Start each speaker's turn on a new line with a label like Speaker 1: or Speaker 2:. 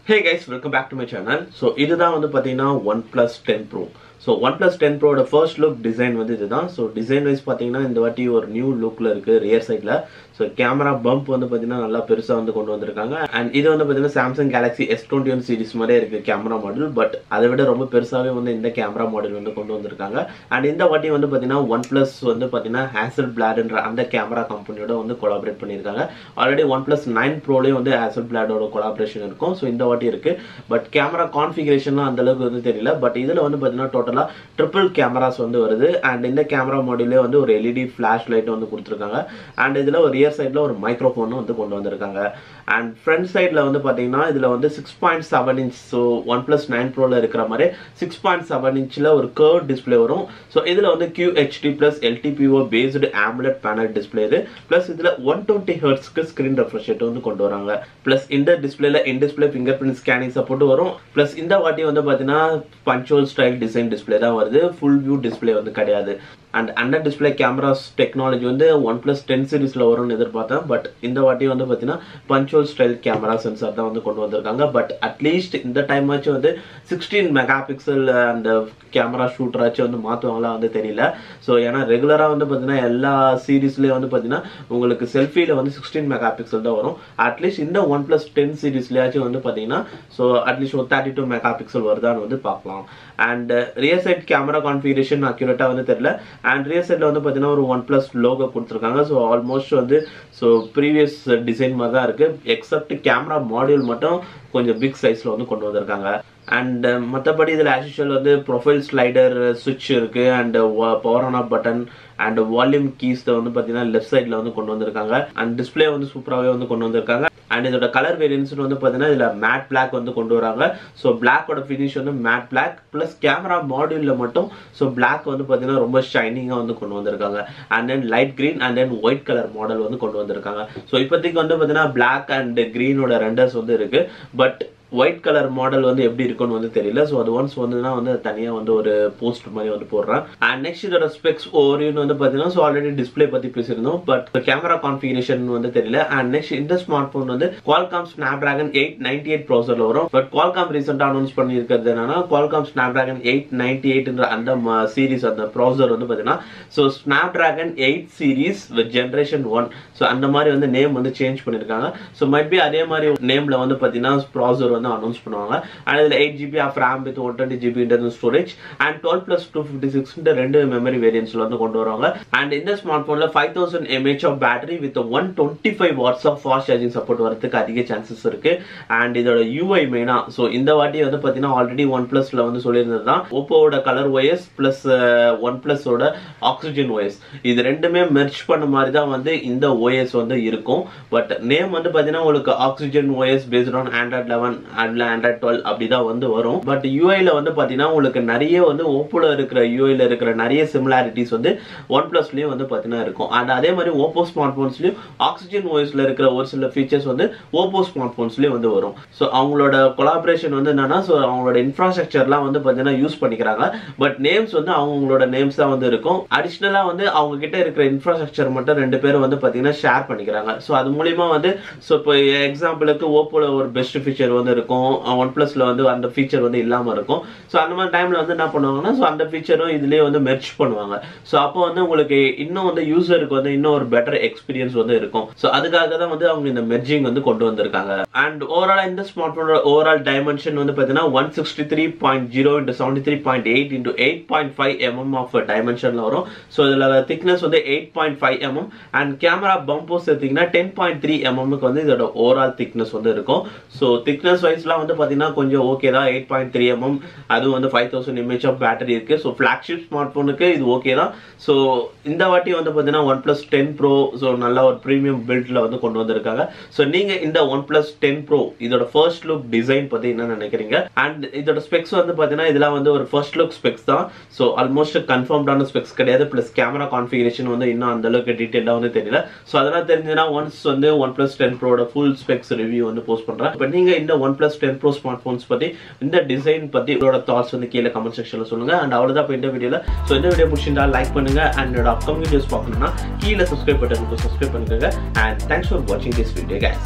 Speaker 1: Hey guys, welcome back to my channel. So this is OnePlus 10 Pro. So OnePlus 10 Pro the first look design வந்து இதுதான். So design wise பாத்தீங்கன்னா இந்த வாட்டி ஒரு new லுக்ல இருக்கு rear sideல. So camera bump வந்து பாத்தீங்கன்னா நல்லா பெருசா வந்து கொண்டு வந்திருக்காங்க. And இது வந்து பாத்தீங்கன்னா Samsung Galaxy S21 series மாதிரியே இருக்கு camera model, but அதை விட ரொம்ப பெருசாவே வந்து இந்த camera model வந்து கொண்டு வந்திருக்காங்க. And இந்த வாட்டி வந்து பாத்தீங்கன்னா OnePlus வந்து பாத்தீங்கன்னா Hasselbladன்ற அந்த camera கம்பெனியோட வந்து collaborate பண்ணிருக்காங்க. Already OnePlus 9 Proலயே வந்து Hasselbladோட collaboration இருக்கும். So இந்த வாட்டி இருக்கு. But camera configurationலாம் அந்த அளவுக்கு வந்து தெரியல. But இதுல வந்து பாத்தீங்கன்னா triple cameras வந்து வருது and இந்த camera module வந்து ஒரு LED flash light வந்து கொடுத்திருக்காங்க and இதுல ஒரு rear sideல ஒரு microphone வந்து கொண்டு வந்திருக்காங்க and front sideல வந்து பாத்தீங்கன்னா இதுல வந்து 6.7 inch so OnePlus 9 Proல இருக்கிற மாதிரி 6.7 inchல ஒரு curved display வரும். So இதுல வந்து QHD plus LTPO based AMOLED panel display இது plus இதுல 120 Hz க்கு screen refresh rate வந்து கொண்டு வராங்க. plus இந்த டிஸ்ப்ளேல in display fingerprint scanning support வரும். plus இந்த வாட்டி வந்து பாத்தீங்கன்னா punctual style design display தான் வருது, full view display வந்து கிடையாது. and under display cameras technology வந்து OnePlus 10 series-ல வரும்னு எதிர்பார்த்தேன், பட் இந்த வாட்டி வந்து பாத்தீங்கன்னா punctual style camera sensor தான் வந்து கொண்டு வந்திருக்காங்க. பட் அட்லீஸ்ட் இந்த டைம் ஆச்சு வந்து 16 மெகாபிக்சல் அந்த கேமரா ஷூட்டர் ஆச்சு வந்து மாத்துவாங்களா வந்து தெரியல. ஸோ ஏன்னா ரெகுலரா வந்து பாத்தீங்கன்னா எல்லா சீரீஸ்லயே வந்து பாத்தீங்கன்னா உங்களுக்கு செல்ஃபில வந்து 16 மெகாபிக்சல் தான் வரும். அட்லீஸ்ட் இந்த OnePlus 10 சீரீஸ்லயாச்சும் வந்து பாத்தீங்கன்னா ஸோ அட்லீஸ்ட் ஒரு 32 மெகாபிக்சல் வருதான்னு வந்து பார்க்கலாம். And rear side camera configuration அக்யூரேட்டா வந்து தெரியல. and rear side வந்து பாத்தீங்கன்னா ஒரு OnePlus logo கொடுத்திருக்காங்க. so almost வந்து so previous design மாதிரி தான் இருக்கு, except camera module மட்டும் கொஞ்சம் big sizeல வந்து கொண்டு வந்திருக்காங்க. and மத்தபடி இதுல as usual வந்து profile slider switch இருக்கு and power on off button and volume keys வந்து பாத்தீங்கன்னா left sideல வந்து கொண்டு வந்திருக்காங்க. and display வந்து சூப்பராவே வந்து கொண்டு வந்திருக்காங்க. and இதோட கலர் வேரியன்ஸ் வந்து பாத்தீங்கன்னா இதுல matte black வந்து கொண்டு வராங்க. so black ஓட finish வந்து matte black plus camera module மட்டும் so black வந்து பாத்தீங்கன்னா ரொம்ப ஷைனிங்கா வந்து கொண்டு வந்திருக்காங்க. and then light green and then white color model வந்து கொண்டு வந்திருக்காங்க. so இப்போதைக்கு வந்து பாத்தீங்கன்னா black and green ஓட ரெண்டர்ஸ் வந்து இருக்கு, பட் ஒயிட் கலர் மாடல் வந்து எப்படி இருக்குன்னு வந்து தெரியல. ஸோ அது ஒன்ஸ் வந்துன்னா வந்து தனியாக வந்து ஒரு போஸ்ட் மாதிரி வந்து போடுறேன். அண்ட் நெக்ஸ்ட் இதோட ஸ்பெக்ஸ் ஓவர்வியூன்னு வந்து பார்த்தீங்கன்னா ஸோ ஆல்ரெடி டிஸ்பிளே பற்றி பேசியிருந்தோம், பட் கேமரா கான்ஃபிகரேஷன் வந்து தெரியல. அண்ட் நெக்ஸ்ட் இந்த ஸ்மார்ட் ஃபோன் வந்து Qualcomm Snapdragon 898 ப்ராசஸர்ல வரும். பட் Qualcomm ரீசெண்டாக அனௌன்ஸ் பண்ணியிருக்கிறது என்னன்னா Qualcomm Snapdragon 898ன்ற அந்த சீரிஸ் அந்த ப்ராசஸர் வந்து பார்த்தீங்கன்னா so Snapdragon 8 series with generation 1 so அந்த மாதிரி வந்து நேம் வந்து சேஞ்ச் பண்ணியிருக்காங்க. ஸோ மைட் பி அதே மாதிரி நேம்ல வந்து பார்த்தீங்கன்னா ப்ராசஸர் வந்து அனௌன்ஸ் பண்ணுவாங்க. and இதுல 8GB of RAM with 120GB internal storage and 12 plus 256 இந்த ரெண்டு மெமரி வேரியன்ட்ஸ்ல வந்து கொண்டு வருவாங்க. and இந்த ஸ்மார்ட் போன்ல 5000 mAh of battery with 125 watts of fast charging support வரதுக்கு அதிக சான்சஸ் இருக்கு. and இதோட UI மெயினா சோ இந்த வாட்டி வந்து பாத்தீங்கன்னா ஆல்ரெடி OnePlusல வந்து சொல்லியிருந்ததுதான் Oppoவோட கலர் OS plus OnePlusோட Oxygen OS இது ரெண்டுமே மெர்ஜ் பண்ண மாதிரி தான் வந்து இந்த OS வந்து இருக்கும். பட் நேம் வந்து பாத்தீங்கன்னா உங்களுக்கு Oxygen OS based on Android 11 Android 12 அப்படிதான் வந்து வரும். பட் யூஐல வந்து பாத்தீங்கன்னா உங்களுக்கு நிறைய வந்து ஓப்போல இருக்கிற யூஐல இருக்கிற நிறைய சிமிலாரிட்டிஸ் வந்து OnePlusலயும் வந்து பாத்தீங்கன்னா இருக்கும். அண்ட் அதே மாதிரி Oppo ஸ்மார்ட் போன்ஸ்லயும் Oxygen OSல இருக்கிற ஒரு சில ஃபீச்சர்ஸ் வந்து Oppo ஸ்மார்ட் போன்ஸ்லயும் வந்து வரும். ஸோ அவங்களோட கொலாபரேஷன் வந்து என்னன்னா ஸோ அவங்களோட இன்ஃப்ராஸ்ட்ரக்சர்லாம் வந்து பாத்தீங்கன்னா யூஸ் பண்ணிக்கிறாங்க. பட் நேம்ஸ் வந்து அவங்களோட நேம்ஸ் தான் வந்து இருக்கும். அடிஷனலா வந்து அவங்க கிட்ட இருக்கிற இன்ஃப்ராஸ்ட்ரக்சர் மட்டும் ரெண்டு பேரும் வந்து பாத்தீங்கன்னா ஷேர் பண்ணிக்கிறாங்க. ஸோ அது மூலியமா வந்து ஸோ இப்போ எக்ஸாம்பிளுக்கு ஓப்போல ஒரு பெஸ்ட் ஃபீச்சர் வந்து இருக்கும், OnePlusல வந்து அந்த ஃபீச்சர் வந்து இல்லாம இருக்கும். சோ அந்த மாதிரி டைம்ல வந்து என்ன பண்ணுவாங்கன்னா சோ அந்த ஃபீச்சரும் இதுலயே வந்து மெர்ஜ் பண்ணுவாங்க. சோ அப்போ வந்து உங்களுக்கு இன்னும் வந்து யூசருக்கு வந்து இன்னும் ஒரு பெட்டர் எக்ஸ்பீரியன்ஸ் வந்து இருக்கும். சோ அதுக்காக தான் வந்து அவங்க இந்த மெர்ஜிங் வந்து கொண்டு வந்திருக்காங்க. அண்ட் ஓவரால் இந்த ஸ்மார்ட் போனோட ஓவரால் டைமென்ஷன் வந்து பாத்தீங்கன்னா 163.0 into 73.8 into 8.5 mm ஆஃப் டைமென்ஷன்ல வரும். சோ இதுல திக்னஸ் வந்து 8.5 mm அண்ட் கேமரா பம்போ சேர்த்தீங்கன்னா 10.3 mm க்கு வந்து இதோட ஓவரால் திக்னஸ் வந்து இருக்கும். சோ திக்னஸ் வைஸ்லாம் வந்து பாத்தீங்கன்னா கொஞ்சம் ஓகே தான், 8.3 mm அது வந்து 5000 mAh ஆஃப் பேட்டரி இருக்கு. சோ ஃபிளாக்ஷிப் ஸ்மார்ட் போனுக்கு இது ஓகே தான். சோ இந்த வாட்டி வந்து பாத்தீங்கன்னா OnePlus 10 Pro சோ நல்ல ஒரு பிரீமியம் பில்ட்ல வந்து கொண்டு வந்திருக்காங்க. சோ நீங்க இந்த OnePlus 10 Pro இதோட ஃபர்ஸ்ட் லுக் டிசைன் பத்தி என்ன நினைக்கிறீங்க? அண்ட் இதோட ஸ்பெக்ஸ் வந்து பாத்தீங்கன்னா இதெல்லாம் வந்து ஒரு ஃபர்ஸ்ட் லுக் ஸ்பெக்ஸ் தான். சோ ஆல்மோஸ்ட் கன்ஃபர்ம்டான ஸ்பெக்ஸ் கிடையாது. பிளஸ் கேமரா கான்ஃபிகரேஷன் வந்து இன்னும் அந்த அளவுக்கு டீடைலா வந்து தெரியல. சோ அதெல்லாம் தெரிஞ்சதுன்னா ஒன்ஸ் வந்து OnePlus 10 Pro ஓட ஃபுல் ஸ்பெக்ஸ் ரிவ்யூ வந்து போஸ்ட் பண்றேன். இப்போ நீங்க இந்த OnePlus 10 Pro ஸ்மார்ட்போன்ஸ் பத்தி இந்த டிசைன் பத்தி உங்களோட தாட்ஸ் வந்து கீழே கமெண்ட் செக்ஷன்ல சொல்லுங்க. அண்ட் அவ்வளவுதான் இப்போ இந்த வீடியோல. சோ இந்த வீடியோ பிடிச்சிருந்தா லைக் பண்ணுங்க அண்ட் என்னோட அப்கமிங் வீடியோஸ் பார்க்கணும்னா கீழே சப்ஸ்கிரைப் பட்டனுக்கு சப்ஸ்கிரைப் பண்ணுங்க. அண்ட் தேங்க்ஸ் ஃபார் வாட்சிங் திஸ் வீடியோ guys.